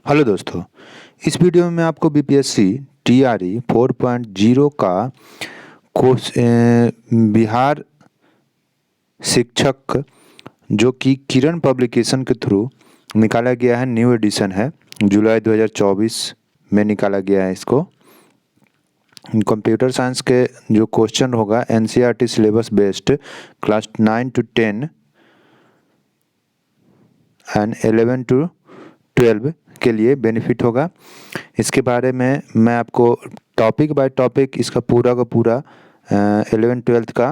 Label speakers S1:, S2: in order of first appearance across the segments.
S1: Hello दोस्तों, इस video में मैं आपको बीपीएससी टीआरई 4.0 का कोर्स बिहार शिक्षक जो कि किरण पब्लिकेशन के थ्रू निकाला गया है, न्यू एडिशन है, जुलाई 2024 में निकाला गया है। इसको कंप्यूटर साइंस के जो क्वेश्चन होगा NCERT syllabus based class 9 to 10 and 11 to 12 के लिए बेनिफिट होगा। इसके बारे में मैं आपको टॉपिक बाय टॉपिक इसका पूरा का पूरा 11-12 का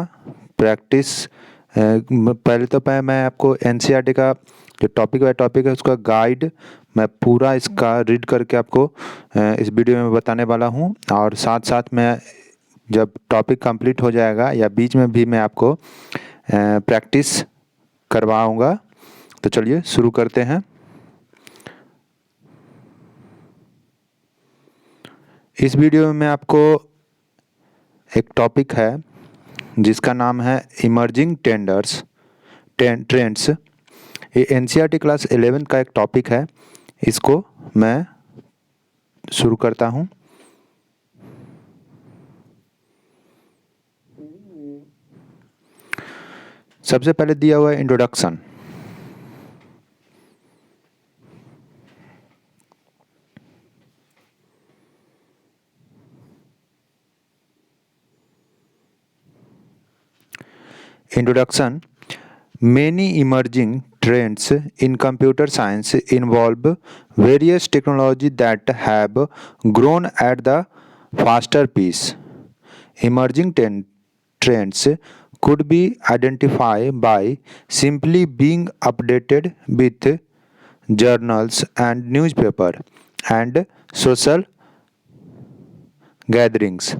S1: प्रैक्टिस पहले तो मैं आपको एनसीईआरटी का जो टॉपिक बाय टॉपिक है उसका गाइड मैं पूरा इसका रीड करके आपको इस वीडियो में बताने वाला हूं, और साथ साथ मैं जब टॉपिक कंप्लीट हो जाएगा या बीच में भी मैं आपको प्रैक्टिस करवाऊंगा। तो चलिए शुरू करते हैं। इस वीडियो में मैं आपको एक टॉपिक है जिसका नाम है इमर्जिंग ट्रेंड्स। ये एनसीईआरटी क्लास 11 का एक टॉपिक है। इसको मैं शुरू करता हूँ। सबसे पहले दिया हुआ है introduction. Introduction. Many emerging trends in computer science involve various technologies that have grown at the faster pace. Emerging trends could be identified by simply being updated with journals and newspaper and social gatherings.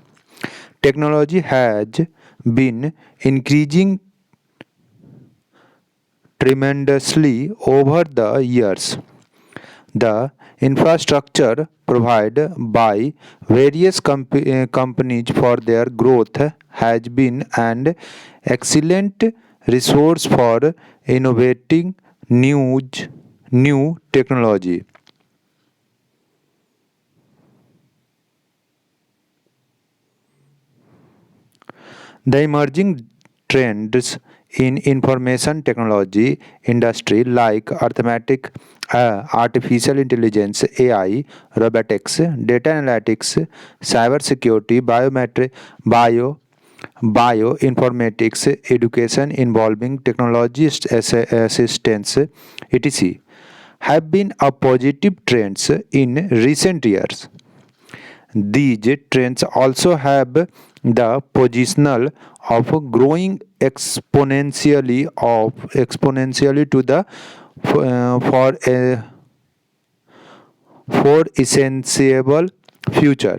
S1: Technology has been increasing tremendously over the years. The infrastructure provided by various companies for their growth has been an excellent resource for innovating new technology. The emerging trends in information technology industry like artificial intelligence (AI), robotics, data analytics, cyber security, bioinformatics, education involving technology assistance, etc. have been a positive trends in recent years. These trends also have the positional of growing exponentially to the for essential future.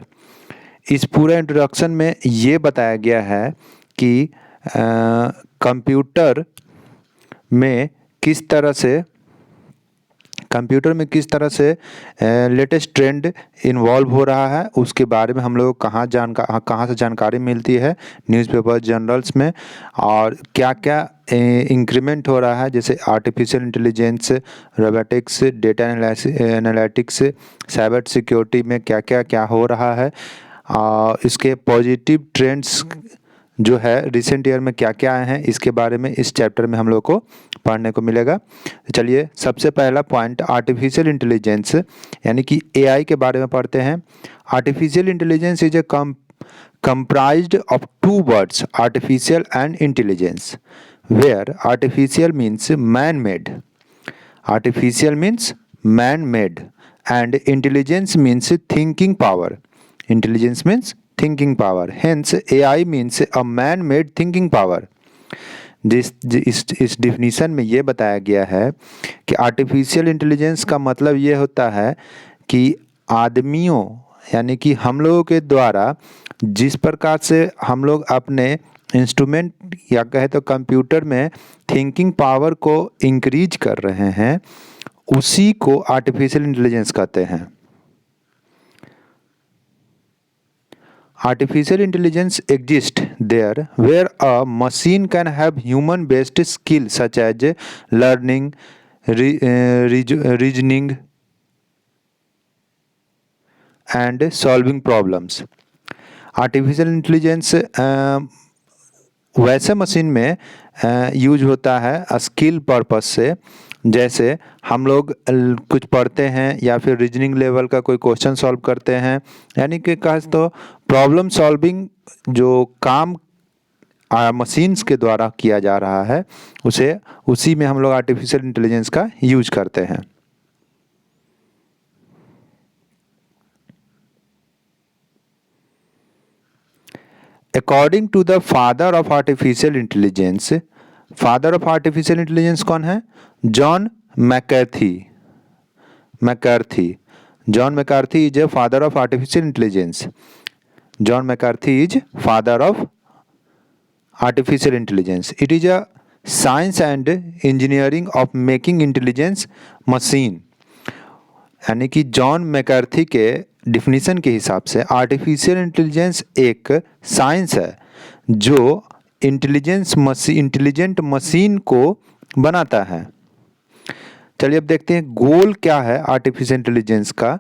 S1: इस पूरे introduction में ये बताया गया है कि computer में किस तरह से लेटेस्ट ट्रेंड इन्वॉल्व हो रहा है, उसके बारे में हम लोग कहाँ से जानकारी मिलती है, न्यूज़पेपर जर्नल्स में, और क्या क्या इंक्रीमेंट हो रहा है, जैसे artificial intelligence, robotics, data analytics, cyber security में क्या हो रहा है, इसके पॉजिटिव ट्रेंड्स जो है रिसेंट ईयर में क्या क्या आए हैं, इसके बारे में इस चैप्टर में हम लोग को पढ़ने को मिलेगा। चलिए सबसे पहला पॉइंट आर्टिफिशियल इंटेलिजेंस यानी कि एआई के बारे में पढ़ते हैं। Artificial intelligence is a comprised of two words, artificial and intelligence, where artificial means man-made and intelligence means thinking power. Hence AI means a man-made thinking power. इस definition में ये बताया गया है कि आर्टिफिशियल इंटेलिजेंस का मतलब ये होता है कि आदमियों यानी कि हम लोगों के द्वारा जिस प्रकार से हम लोग अपने इंस्ट्रूमेंट या कहे तो कंप्यूटर में थिंकिंग पावर को इंक्रीज कर रहे हैं, उसी को आर्टिफिशियल इंटेलिजेंस कहते हैं। Artificial intelligence exists there where a machine can have human-based skills such as learning, reasoning, and solving problems. Artificial intelligence वैसे मशीन में यूज होता है स्किल पर्पस से, जैसे हम लोग कुछ पढ़ते हैं या फिर रीजनिंग लेवल का कोई क्वेश्चन सॉल्व करते हैं, यानी कि कहा तो प्रॉब्लम सॉल्विंग जो काम मशीन्स के द्वारा किया जा रहा है उसी में हम लोग आर्टिफिशियल इंटेलिजेंस का यूज करते हैं. According to the father of artificial intelligence कौन है? John McCarthy. John McCarthy is a father of artificial intelligence. John McCarthy is father of artificial intelligence. It is a science and engineering of making intelligence machine. यानी कि John मैकर्थी के definition के हिसाब से artificial intelligence एक science है जो intelligent machine को बनाता है. चलिए अब देखते हैं गोल क्या है आर्टिफिशियल इंटेलिजेंस का.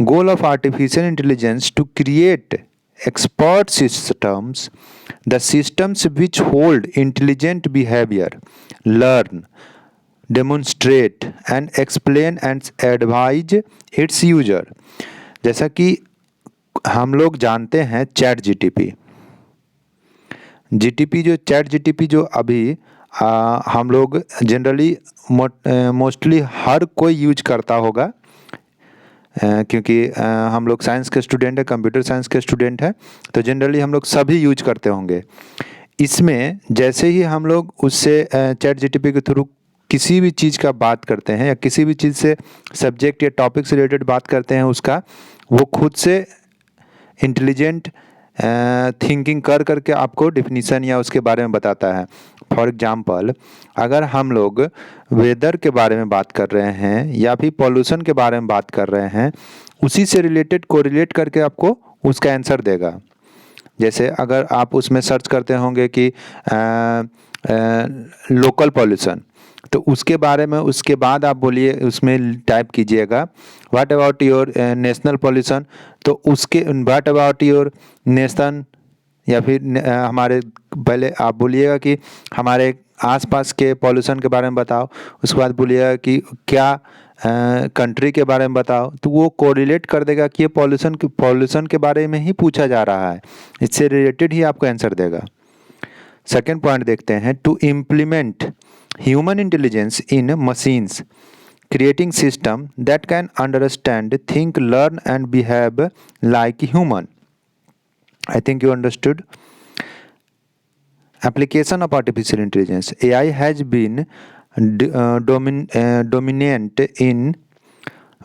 S1: Goal of artificial intelligence to create expert systems, the systems which hold intelligent behaviour, learn, demonstrate and explain and advise its user. जैसा कि हम लोग जानते हैं चैट जीटीपी जो अभी हम लोग जनरली मोस्टली हर कोई यूज करता होगा, क्योंकि हम लोग साइंस के स्टूडेंट है, कंप्यूटर साइंस के स्टूडेंट है, तो जनरली हम लोग सभी यूज करते होंगे. इसमें जैसे ही हम लोग उससे चैट जीटीपी के थ्रू किसी भी चीज़ का बात करते हैं या किसी भी चीज़ से सब्जेक्ट या टॉपिक से रिलेटेड बात करते हैं उसका, वो खुद से इंटेलिजेंट थिंकिंग करके आपको डिफिनीसन या उसके बारे में बताता है. फॉर एग्जांपल, अगर हम लोग वेदर के बारे में बात कर रहे हैं या फिर पॉल्यूशन के बारे में बात कर रहे हैं, उसी से रिलेटेड कोरिलेट करके आपको उसका आंसर देगा. जैसे अगर आप उसमें सर्च करते होंगे कि लोकल पॉल्यूशन, तो उसके बारे में उसके बाद आप बोलिए, उसमें टाइप कीजिएगा what about your national pollution, तो उसके व्हाट अबाउट योर नेशन, या फिर हमारे पहले आप बोलिएगा कि हमारे आसपास के पॉल्यूशन के बारे में बताओ, उसके बाद बोलिएगा कि क्या कंट्री के बारे में बताओ, तो वो कोरिलेट कर देगा कि ये पॉल्यूशन के बारे में ही पूछा जा रहा है, इससे रिलेटेड ही आपको आंसर देगा. सेकेंड पॉइंट देखते हैं, to implement human intelligence in machines, creating system that can understand, think, learn and behave like human. I think you understood. Application of artificial intelligence. AI has been dominant in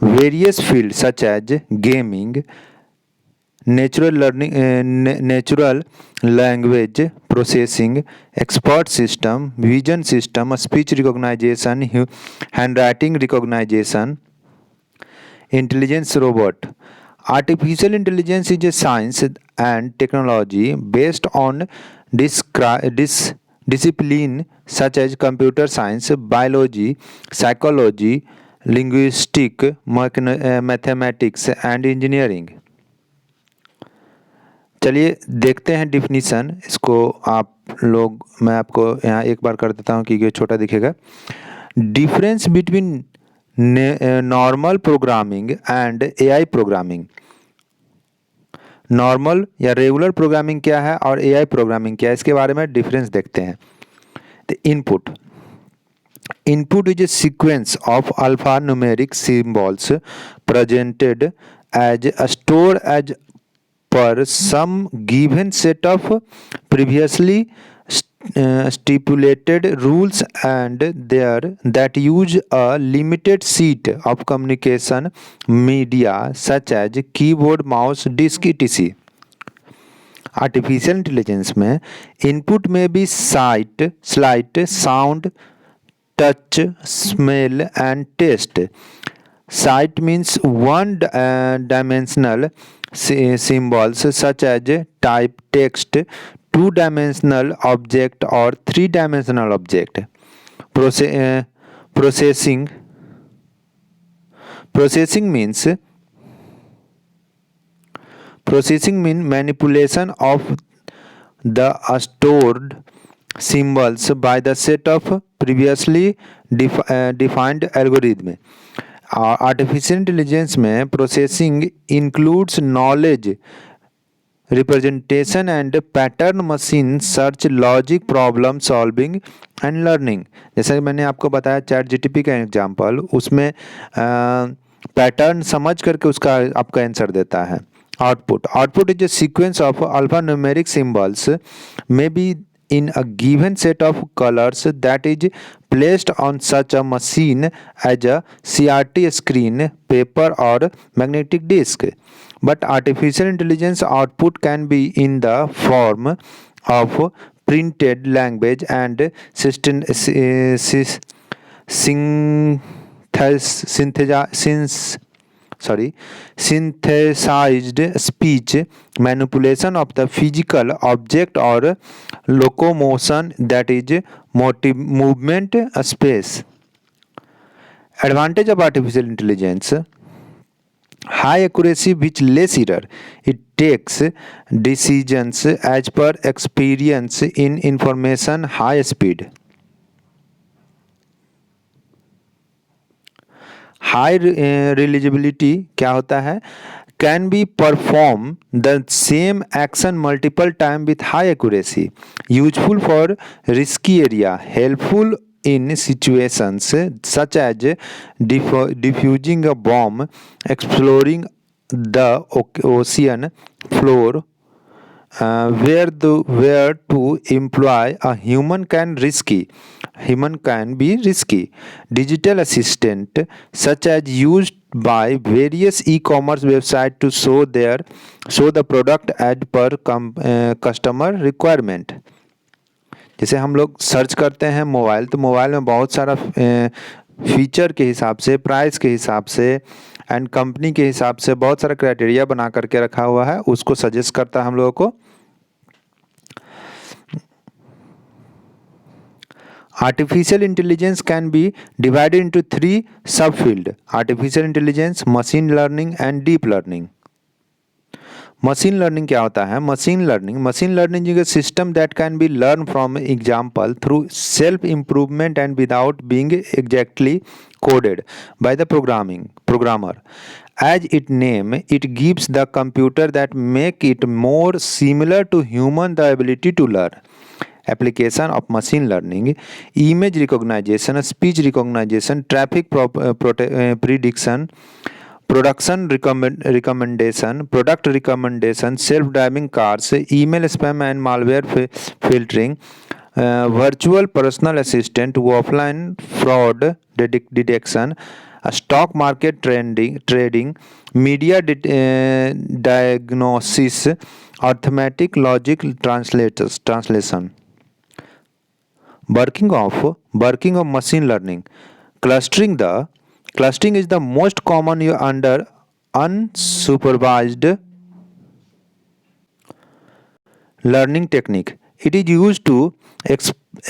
S1: various fields such as gaming, natural language processing, expert system, vision system, speech recognition, handwriting recognition, intelligence robot. Artificial intelligence is a science and technology based on discipline such as computer science, biology, psychology, linguistics, mathematics and engineering. चलिए देखते हैं definition. इसको आप लोग, मैं आपको यहाँ एक बार कर देता हूँ कि ये छोटा दिखेगा. Difference between normal programming and AI programming. Normal या रेगुलर प्रोग्रामिंग क्या है और एआई प्रोग्रामिंग क्या है, इसके बारे में डिफरेंस देखते हैं. तो input is a sequence of alpha numeric symbols presented as store as per some given set of previously stipulated rules and that use a limited set of communication media such as keyboard, mouse, disk, etc. Artificial intelligence में input में भी sight, sound, touch, smell and taste. Sight means one-dimensional symbols such as type text, two-dimensional object or three-dimensional object. Processing means Processing means manipulation of the stored symbols by the set of previously defined algorithm. Artificial intelligence में processing includes knowledge representation and pattern machine search logic problem solving and learning. जैसा कि मैंने आपको बताया chat जीटीपी का example, उसमें pattern समझ करके उसका आपका आंसर देता है। Output is a sequence of alpha numeric symbols may be in a given set of colors that is placed on such a machine as a CRT screen, paper or magnetic disk. But artificial intelligence output can be in the form of printed language and synthesized speech, manipulation of the physical object or locomotion, that is movement space. Advantage of artificial intelligence: high accuracy with less error. It takes decisions as per experience in information high speed. High reliability क्या होता है? Can be perform the same action multiple time with high accuracy, useful for risky area, helpful in situations such as defusing a bomb, exploring the ocean floor, where to employ a human can be risky. Digital assistant such as used by various e-commerce websites to show the product as per customer requirement. जैसे हम लोग search करते हैं mobile, तो mobile में बहुत सारा feature के हिसाब से, प्राइस के हिसाब से एंड कंपनी के हिसाब से बहुत सारा क्राइटेरिया बना करके रखा हुआ है, उसको सजेस्ट करता है हम लोगों को। Artificial intelligence can be divided into 3 सब field: artificial intelligence, machine learning and deep learning. Machine learning क्या होता है? Machine learning is a system that can be learned from example through self improvement and without being exactly coded by the programmer. As its name, it gives the computer that make it more similar to human the ability to learn. Application of machine learning: image recognition, speech recognition, traffic prediction, product recommendation, self-driving cars, email spam and malware filtering, virtual personal assistant, offline fraud detection, stock market trading, media diagnosis, arithmetic logic translation. Working of machine learning: Clustering is the most common under unsupervised learning technique. It is used to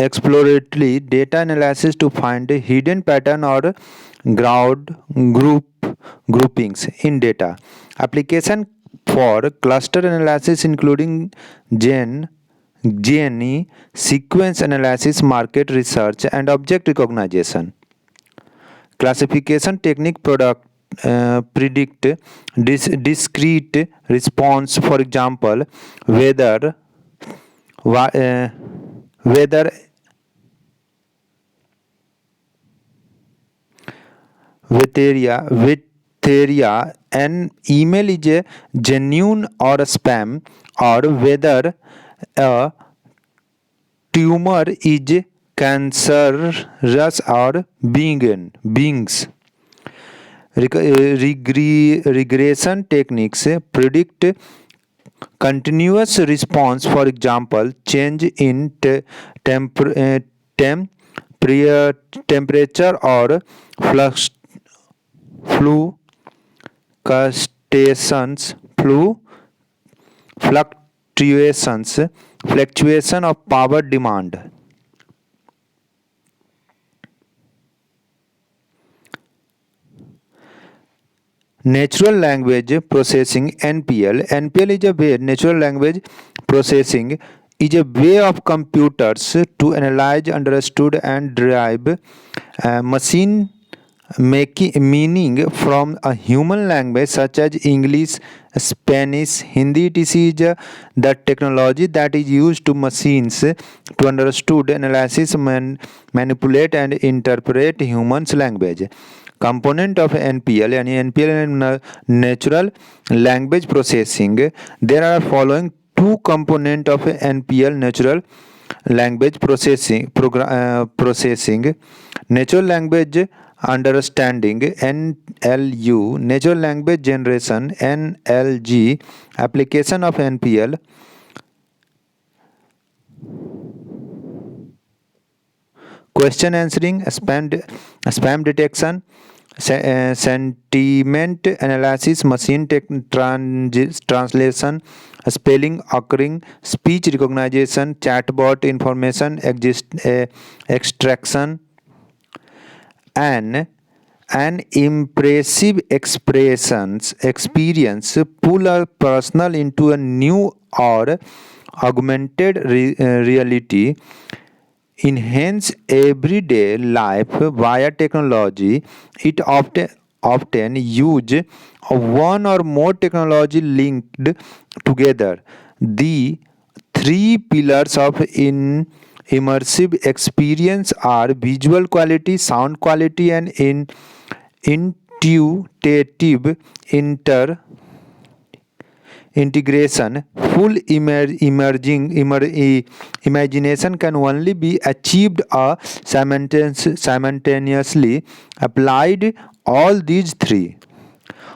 S1: exploratory data analysis to find hidden pattern or groupings in data. Application for cluster analysis including GNE, sequence analysis, market research, and object recognition. Classification technique predict discrete response, for example, whether an email is a genuine or a spam, or whether a tumor is cancerous or beings. Regression techniques predict continuous response, for example, change in temperature or fluctuation of power demand. Natural Language Processing (NPL). NPL is a way, natural language processing is a way of computers to analyze, understood, and derive machine making meaning from a human language such as English, Spanish, Hindi. This is the technology that is used to machines to understood, analysis, manipulate, and interpret humans' language. Component of NPL and natural language processing. There are following two component of NPL, natural language processing. Natural language understanding, NLU. Natural language generation, NLG. Application of NPL: question answering, spam detection, sentiment analysis, machine translation, spelling occurring, speech recognition, chatbot information extraction. An impressive experience pull a personal into a new or augmented reality, enhance everyday life via technology. It often use one or more technology linked together. The three pillars of immersive experience are visual quality, sound quality, and intuitive integration. Full imagination can only be achieved simultaneously applied all these three.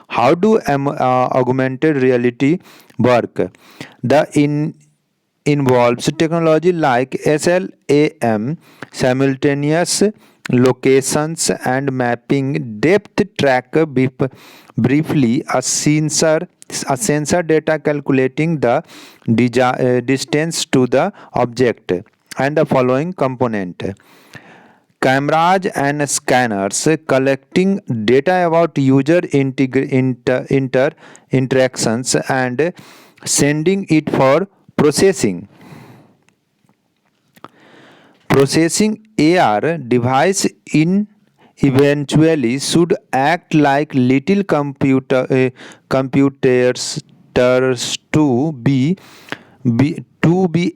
S1: How do augmented reality work? The involves technology like SLAM, simultaneous locations and mapping, depth track briefly, a sensor data calculating the distance to the object, and the following component: cameras and scanners collecting data about user interactions and sending it for processing. AR device eventually should act like little computers to be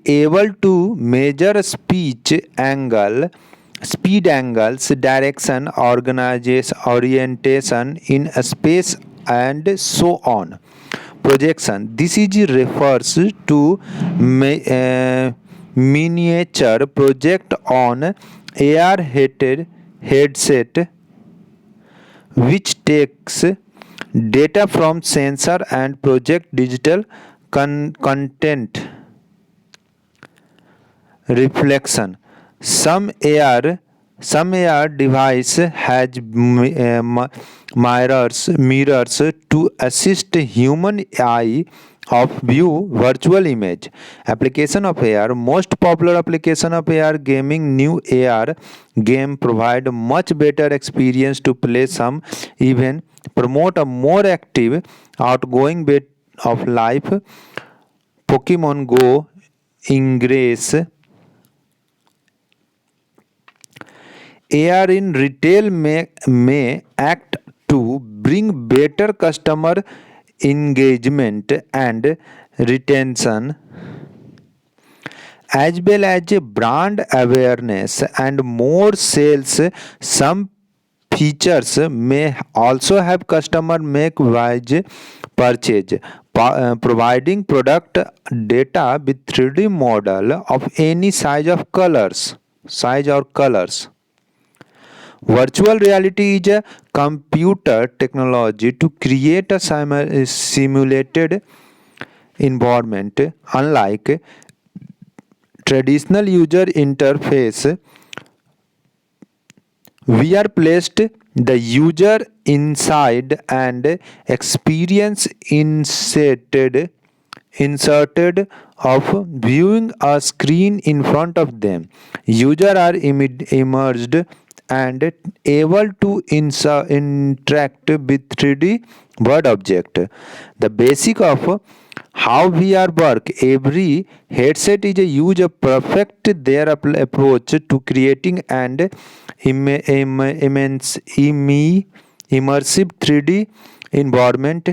S1: able to measure speed angles, direction, orientation in space, and so on. Projection. This is refers to miniature project on AR headset, which takes data from sensor and project digital content. Reflection. Some AR device has mirrors to assist human eye of view virtual image. Application of AR. Most popular application of AR gaming. New AR game provide much better experience to play, some even promote a more active, outgoing way of life. Pokemon Go Ingress. AR in retail may act to bring better customer engagement and retention, as well as brand awareness and more sales. Some features may also have customer make wise purchase, providing product data with 3D model of any size or colors. Virtual reality is a computer technology to create a simulated environment. Unlike traditional user interface, we are placed the user inside and experience inserted of viewing a screen in front of them. Users are immersed and able to interact with 3D word object. The basic of how VR work, every headset is a use a perfect their approach to creating and immersive 3D environment.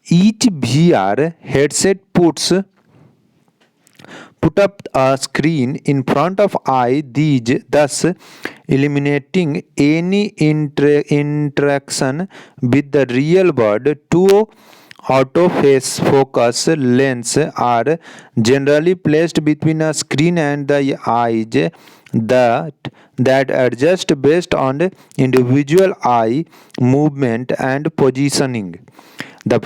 S1: Each VR headset put up a screen in front of eye, these thus eliminating any interaction with the real world. Two autofocus focus lens are generally placed between a screen and the eyes that adjust based on the individual eye movement and positioning. The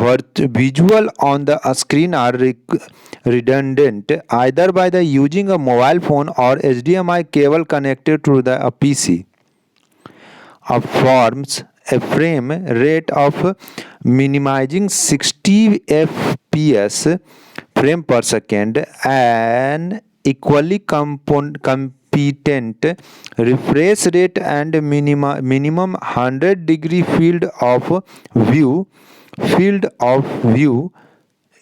S1: visual on the screen are redundant either by the using a mobile phone or HDMI cable connected to the PC. Forms a frame rate of minimizing 60 fps frame per second, an equally competent refresh rate and minimum 100-degree field of view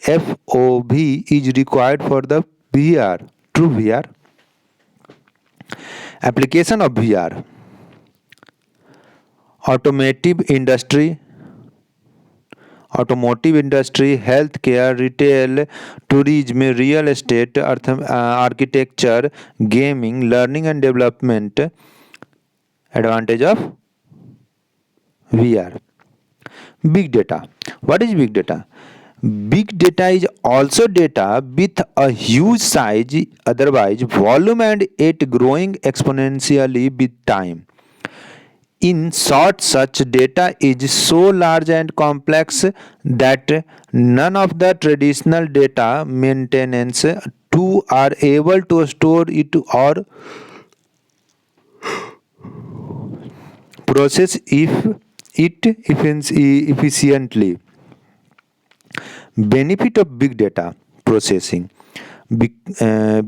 S1: FOV is required for the VR. True VR. Application of VR. Automotive industry, healthcare, retail, tourism, real estate, architecture, gaming, learning and development. Advantage of VR. Big data. What is big data? Big data is also data with a huge size, otherwise volume, and it growing exponentially with time. In short, such data is so large and complex that none of the traditional data maintenance tools are able to store it or process efficiently. Benefit of big data processing.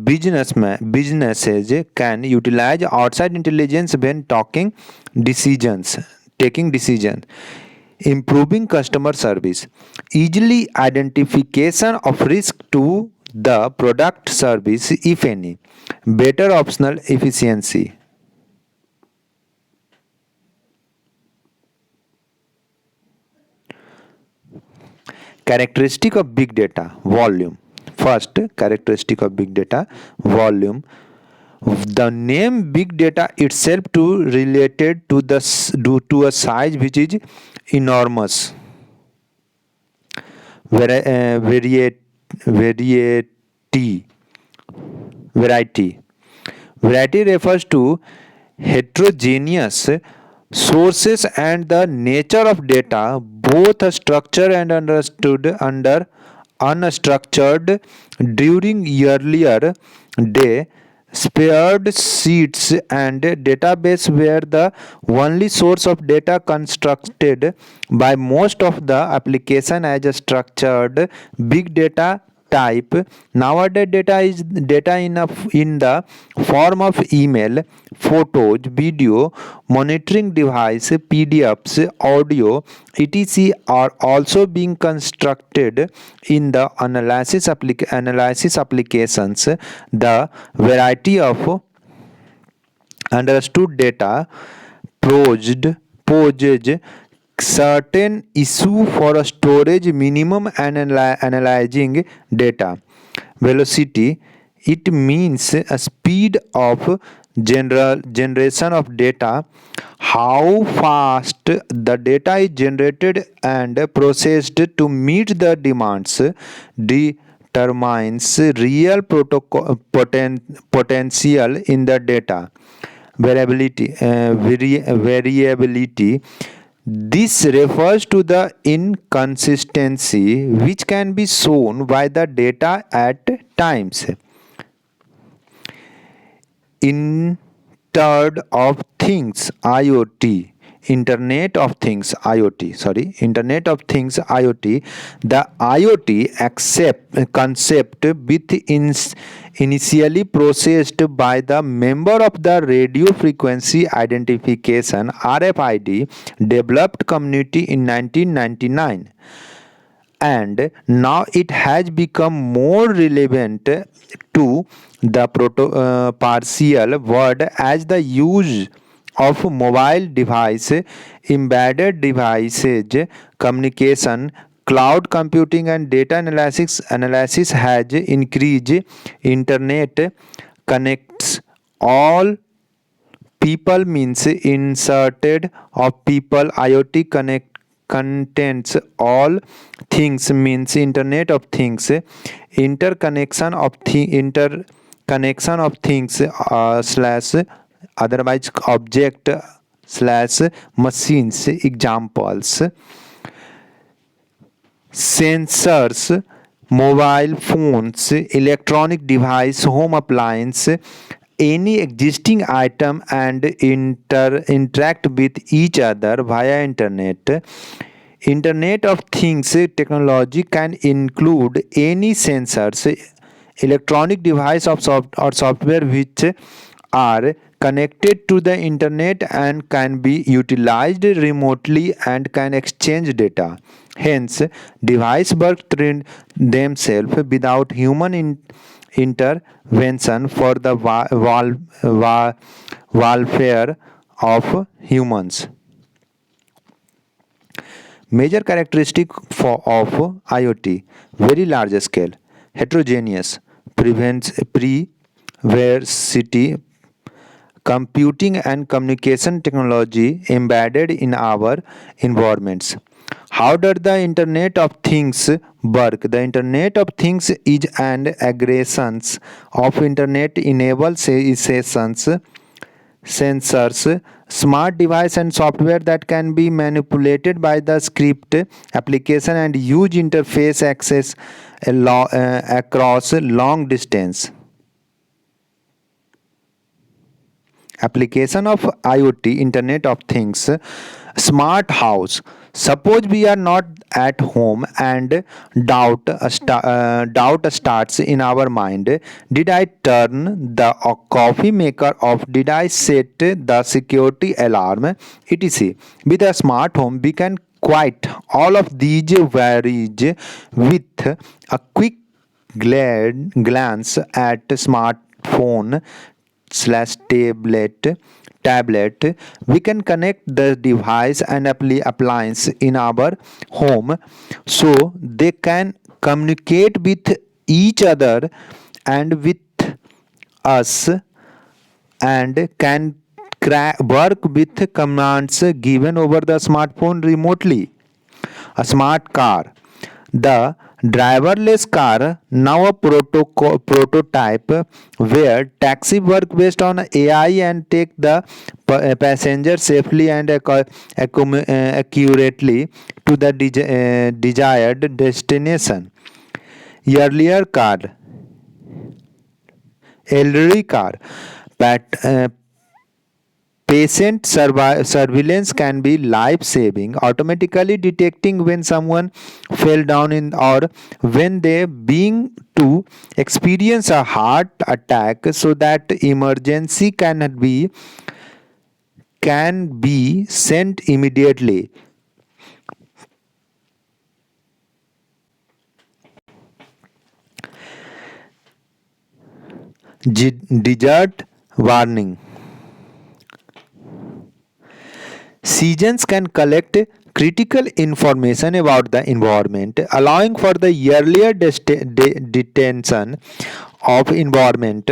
S1: Businesses can utilize outside intelligence when taking decisions, improving customer service, easily identification of risk to the product service if any, better optional efficiency. Characteristic of big data volume. First characteristic of big data volume. The name big data itself to related to to a size which is enormous. Variety. Variety refers to heterogeneous sources and the nature of data, both structured and unstructured. During earlier day, spreadsheets and database were the only source of data constructed by most of the application as a structured big data type. Nowadays, data is data in the form of email, photos, video, monitoring device, PDFs, audio, etc. are also being constructed in the analysis applications. The variety of understood data poses certain issue for a storage minimum and analyzing data. Velocity, it means a speed of generation of data, how fast the data is generated and processed to meet the demands, determines real potential in the data. Variability, this refers to the inconsistency which can be shown by the data at times. Internet of Things IoT. Internet of Things IoT. The IoT concept with initially processed by the member of the Radio Frequency Identification (RFID) developed community in 1999, and now it has become more relevant to the partial world as the use of mobile device, embedded devices, communication, cloud computing, and data analysis has increased. Internet connects all people means inserted of people. IoT contents all things means internet of things. Interconnection of things slash otherwise object slash machines. Examples: sensors, mobile phones, electronic device, home appliance, any existing item, and interact with each other via internet. Internet of things technology can include any sensors, electronic device or software which are connected to the internet and can be utilized remotely and can exchange data. Hence, devices work themselves without human intervention for the welfare of humans. Major characteristic of IoT: very large scale, heterogeneous, pervasive computing and communication technology embedded in our environments. How does the Internet of Things work? The Internet of Things is an aggregation of internet-enabled sensors, smart device, and software that can be manipulated by the script application and use interface access across long distance. Application of IoT, Internet of Things. Smart house. Suppose we are not at home and doubt starts in our mind. Did I turn the coffee maker off? Did I set the security alarm? etc. With a smart home, we can quiet all of these worries with a quick glance at smartphone slash tablet. We can connect the device and appliance in our home so they can communicate with each other and with us, and can work with commands given over the smartphone remotely. A smart car. The driverless car, now a prototype where taxi work based on AI and take the passenger safely and accurately to the desired destination. Earlier car, elderly car. Patient surveillance can be life-saving, automatically detecting when someone fell down or when they being to experience a heart attack, so that emergency can be sent immediately. Desert warning. Seasons can collect critical information about the environment, allowing for the earlier detection of environment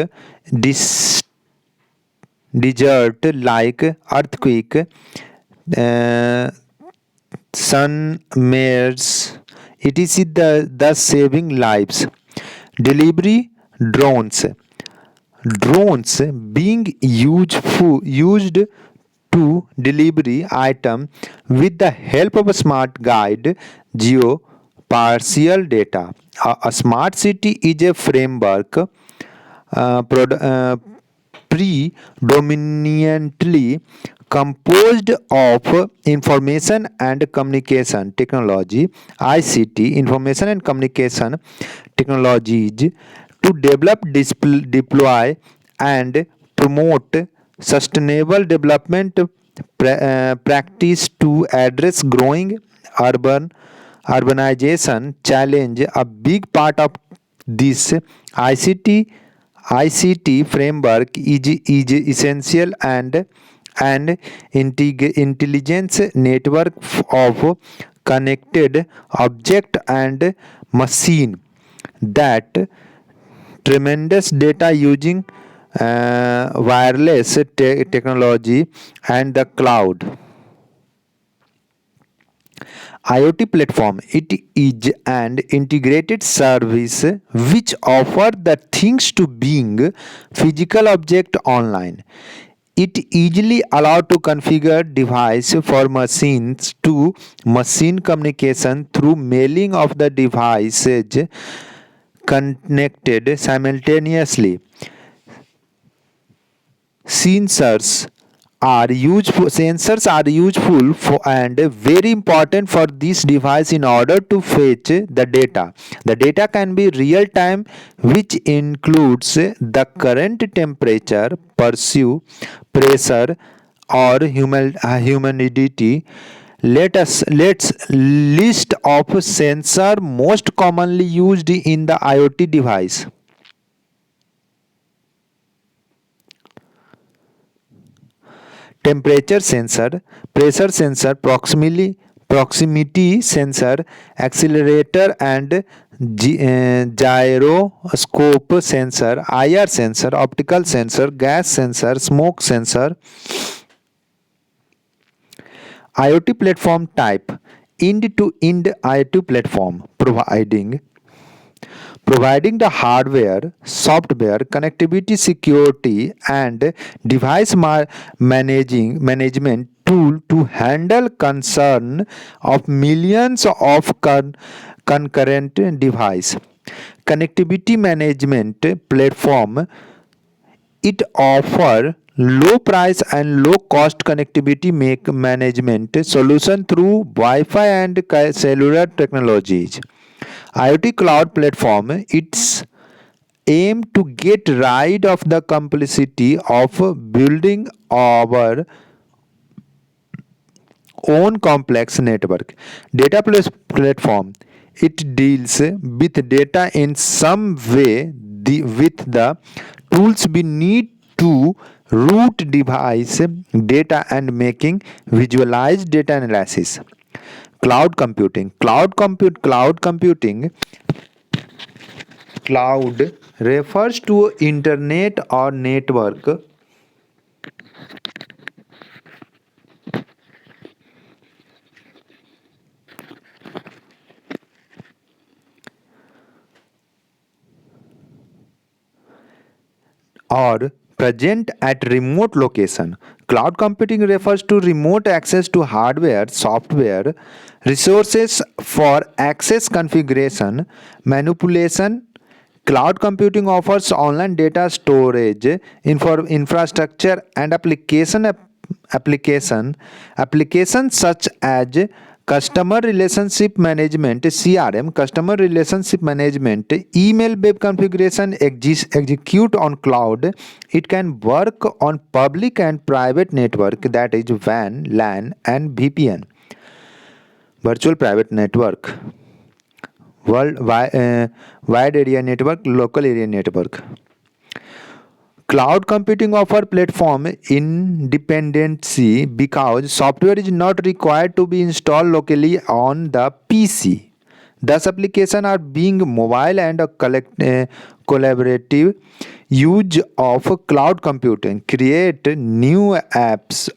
S1: desert like earthquake, sun mares, etc., thus saving lives. Delivery drones. Drones being used to delivery item with the help of a smart guide geospatial data. A smart city is a framework predominantly composed of information and communication technology, ICT, information and communication technologies, to develop, deploy, and promote sustainable development practice to address growing urbanization challenge. A big part of this ICT framework is essential and an intelligence network of connected object and machine that tremendous data using wireless technology and the cloud. IoT platform, it is an integrated service which offer the things to being physical object online. It easily allow to configure device for machines to machine communication through mailing of the devices connected simultaneously. Sensors are useful for and very important for this device in order to fetch the data. The data can be real time, which includes the current temperature, pressure, or humidity. Let's list of sensor most commonly used in the IoT device. Temperature sensor, pressure sensor, proximity sensor, accelerator and gyroscope sensor, IR sensor, optical sensor, gas sensor, smoke sensor. IoT platform type, end-to-end IoT platform, providing the hardware, software, connectivity, security, and device management tool to handle concern of millions of concurrent device. Connectivity management platform, it offer low price and low cost connectivity management solution through Wi-Fi and cellular technologies. IoT cloud platform, it's aim to get rid of the complexity of building our own complex network. Data platform, it deals with data in some way with the tools we need to route device data and making visualized data analysis. Cloud refers to internet or network or present at remote location. Cloud computing refers to remote access to hardware, software, resources for access configuration, manipulation. Cloud computing offers online data storage, infrastructure, and applications such as customer relationship management, CRM, customer relationship management, email web configuration execute on cloud. It can work on public and private network, that is WAN, LAN, and VPN, virtual private network, wide area network, local area network. Cloud computing offer platform independency because software is not required to be installed locally on the PC. Thus, applications are being mobile and a collaborative use of cloud computing. Create new apps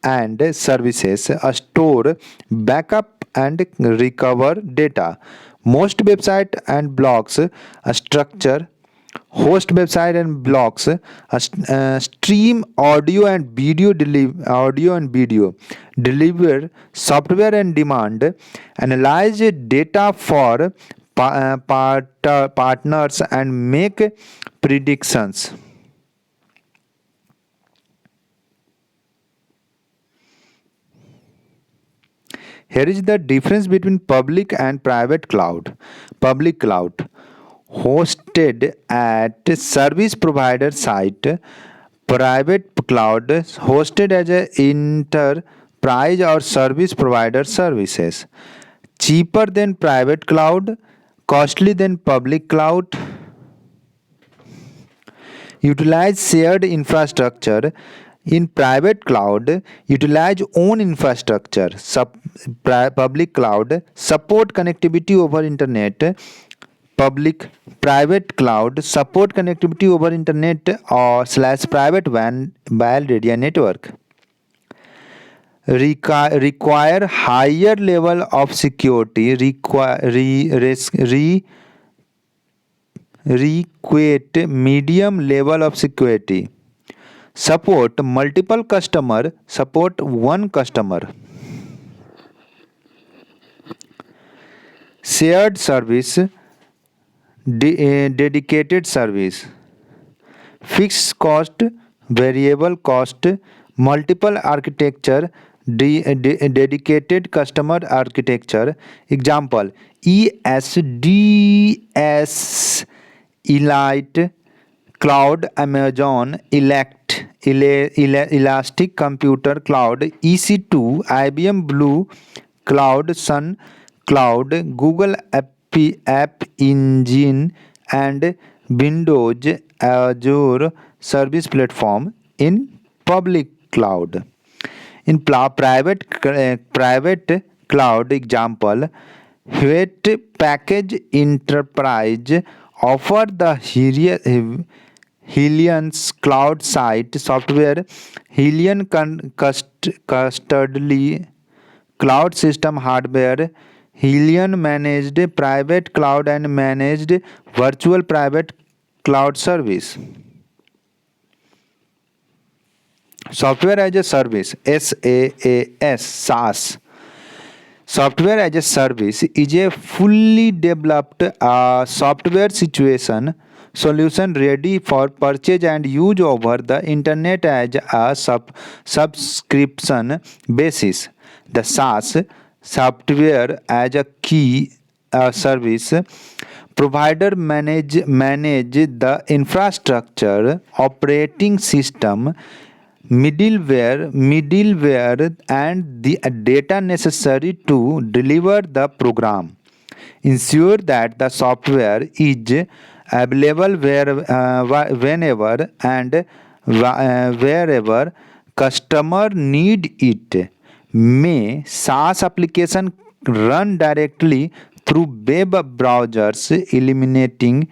S1: and services, store, backup, and recover data. Most website and blogs structure host website and blogs, stream audio and video, deliver software and demand, analyze data for partners and make predictions. Here is the difference between public and private cloud. Public cloud, hosted at service provider site. Private cloud hosted as a enterprise or service provider services. Cheaper than private cloud, costly than public cloud. Utilize shared infrastructure. In private cloud, utilize own infrastructure. Public cloud support connectivity over internet. Public private cloud support connectivity over internet or / private WAN WAN area network. Require higher level of security. Require medium level of security. Support multiple customer. Support one customer. Shared service. Dedicated service. Fixed cost, variable cost, multiple architecture, dedicated customer architecture. Example: ESDS, Elite Cloud, Amazon Elastic Computer Cloud, EC2, IBM Blue Cloud, Sun Cloud, Google App Engine, and Windows Azure Service Platform in public cloud. In private cloud, example: Hewlett Package Enterprise offer the Helion's cloud site software, Helion custody cloud system hardware, Helion managed private cloud and managed virtual private cloud service. Software as a service, SaaS. Software as a service is a fully developed software solution ready for purchase and use over the internet as a subscription basis. The SaaS, software as a key service provider, manage the infrastructure, operating system, middleware and the data necessary to deliver the program. Ensure that the software is available whenever and wherever customer need it. May SaaS application run directly through web browsers, eliminating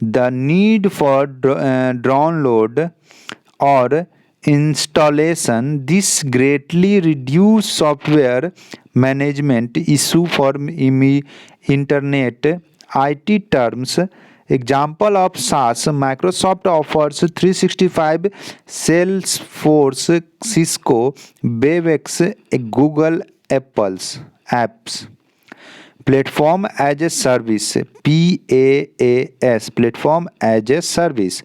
S1: the need for download or installation. This greatly reduce software management issue for internet IT terms. Example of SaaS: Microsoft offers 365, Salesforce, Cisco, Webex, Google, Apple's apps. Platform as a service, PaaS, platform as a service.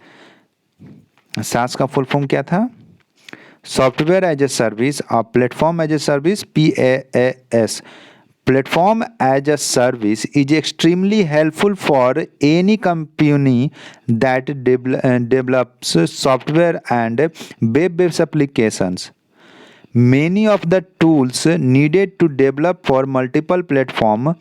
S1: SaaS का full form क्या था? Software as a service और platform as a service, PaaS. Platform as a service is extremely helpful for any company that develops software and web-based applications. Many of the tools needed to develop for multiple platform,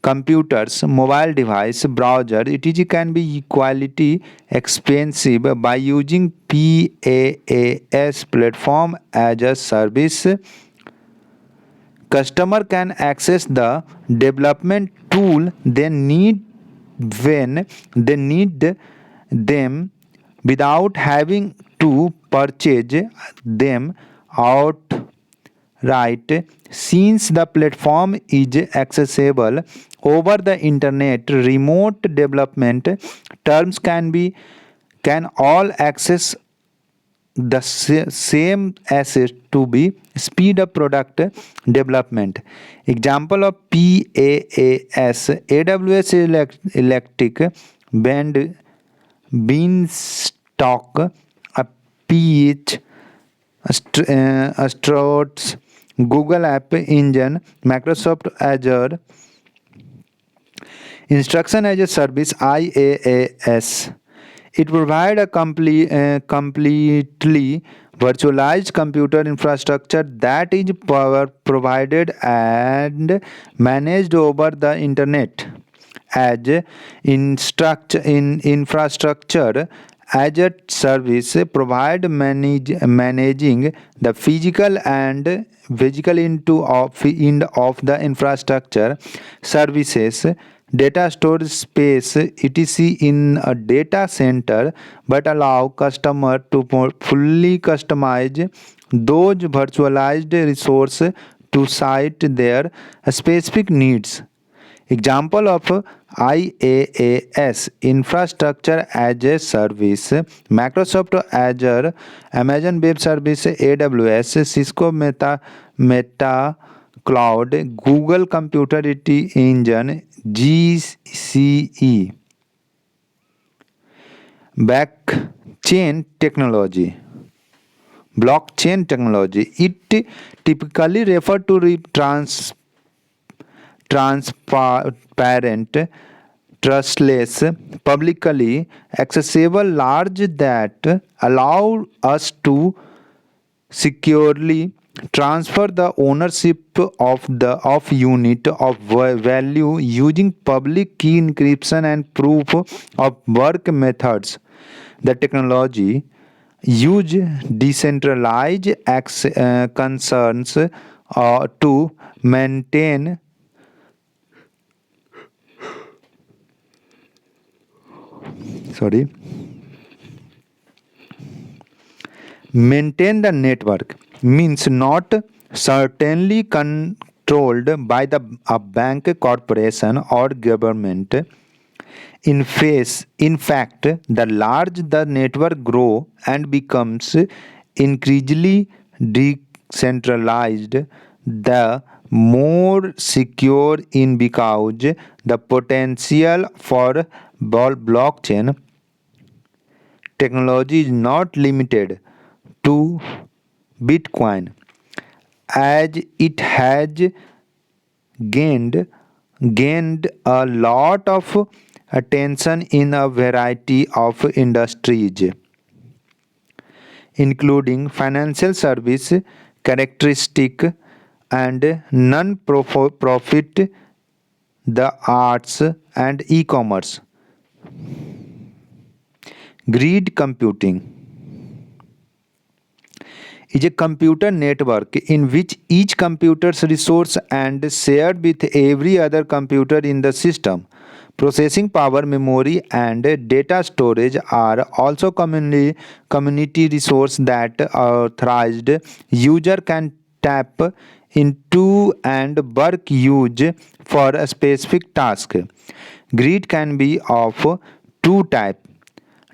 S1: computers, mobile device, browser, etc. can be equally expensive. By using PaaS, platform as a service, customer can access the development tool they need when they need them without having to purchase them outright. Since the platform is accessible over the internet, remote development terms can all access the same asset to be speed up product development. Example of PaaS: AWS Elastic Beanstalk, Peach, Astros, Google App Engine, Microsoft Azure. Instruction as a Service IaaS. It provides a completely virtualized computer infrastructure that is provided and managed over the internet. As infrastructure as a service provide managing the physical and physical end of the infrastructure services, data storage space etc in a data center, but allow customer to fully customize those virtualized resources to suit their specific needs. Example of IaaS, infrastructure as a service: Microsoft Azure, Amazon Web Service, AWS, Cisco Meta Cloud, Google Computer Engine, GCE. Blockchain technology. It typically refers to transparent, trustless, publicly accessible large that allow us to securely transfer the ownership of unit of value using public key encryption and proof of work methods. The technology use decentralized concerns to maintain the network, means not certainly controlled by a bank, corporation or government. In fact, the larger the network grow and becomes increasingly decentralized, the more secure in because the potential for blockchain technology is not limited to Bitcoin, as it has gained a lot of attention in a variety of industries, including financial service, characteristic, and non-profit, the arts, and e-commerce. Grid computing is a computer network in which each computer's resource and shared with every other computer in the system. Processing power, memory, and data storage are also community resource that authorized user can tap into and work use for a specific task. Grid can be of two types.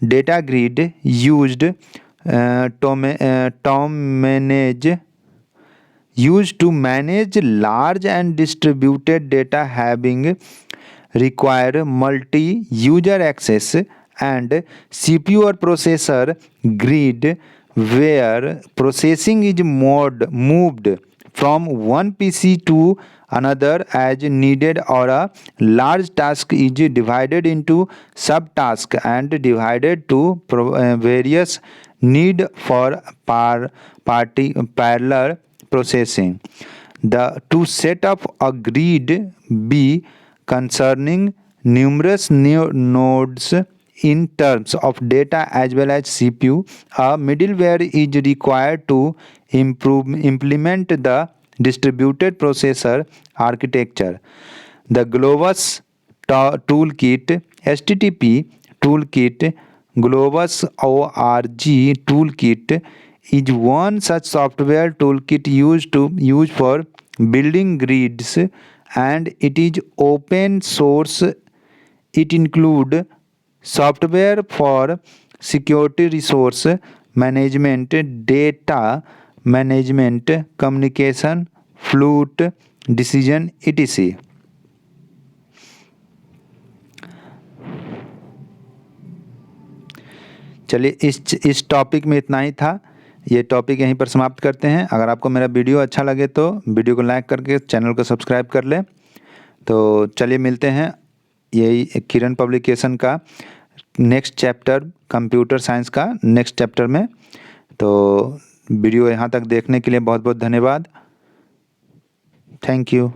S1: Data grid used to manage large and distributed data having require multi-user access, and CPU or processor grid where processing is moved from one PC to another as needed, or a large task is divided into subtasks and divided to various need for parallel processing. The to set up a grid B concerning numerous nodes in terms of data as well as CPU, a middleware is required to implement the distributed processor architecture. The Globus toolkit, HTTP toolkit, Globus ORG toolkit is one such software toolkit used for building grids, and it is open source. It includes software for security, resource management, data management, communication, fluid decision, etc. चलिए इस topic में इतना ही था। ये topic यहीं पर समाप्त करते हैं। अगर आपको मेरा वीडियो अच्छा लगे तो वीडियो को लाइक करके चैनल को सब्सक्राइब कर लें। तो चलिए मिलते हैं यही किरण पब्लिकेशन का नेक्स्ट चैप्टर कंप्यूटर साइंस का नेक्स्ट चैप्टर में। तो वीडियो यहाँ तक देखने के लिए बहुत बहुत धन्यवाद। Thank you.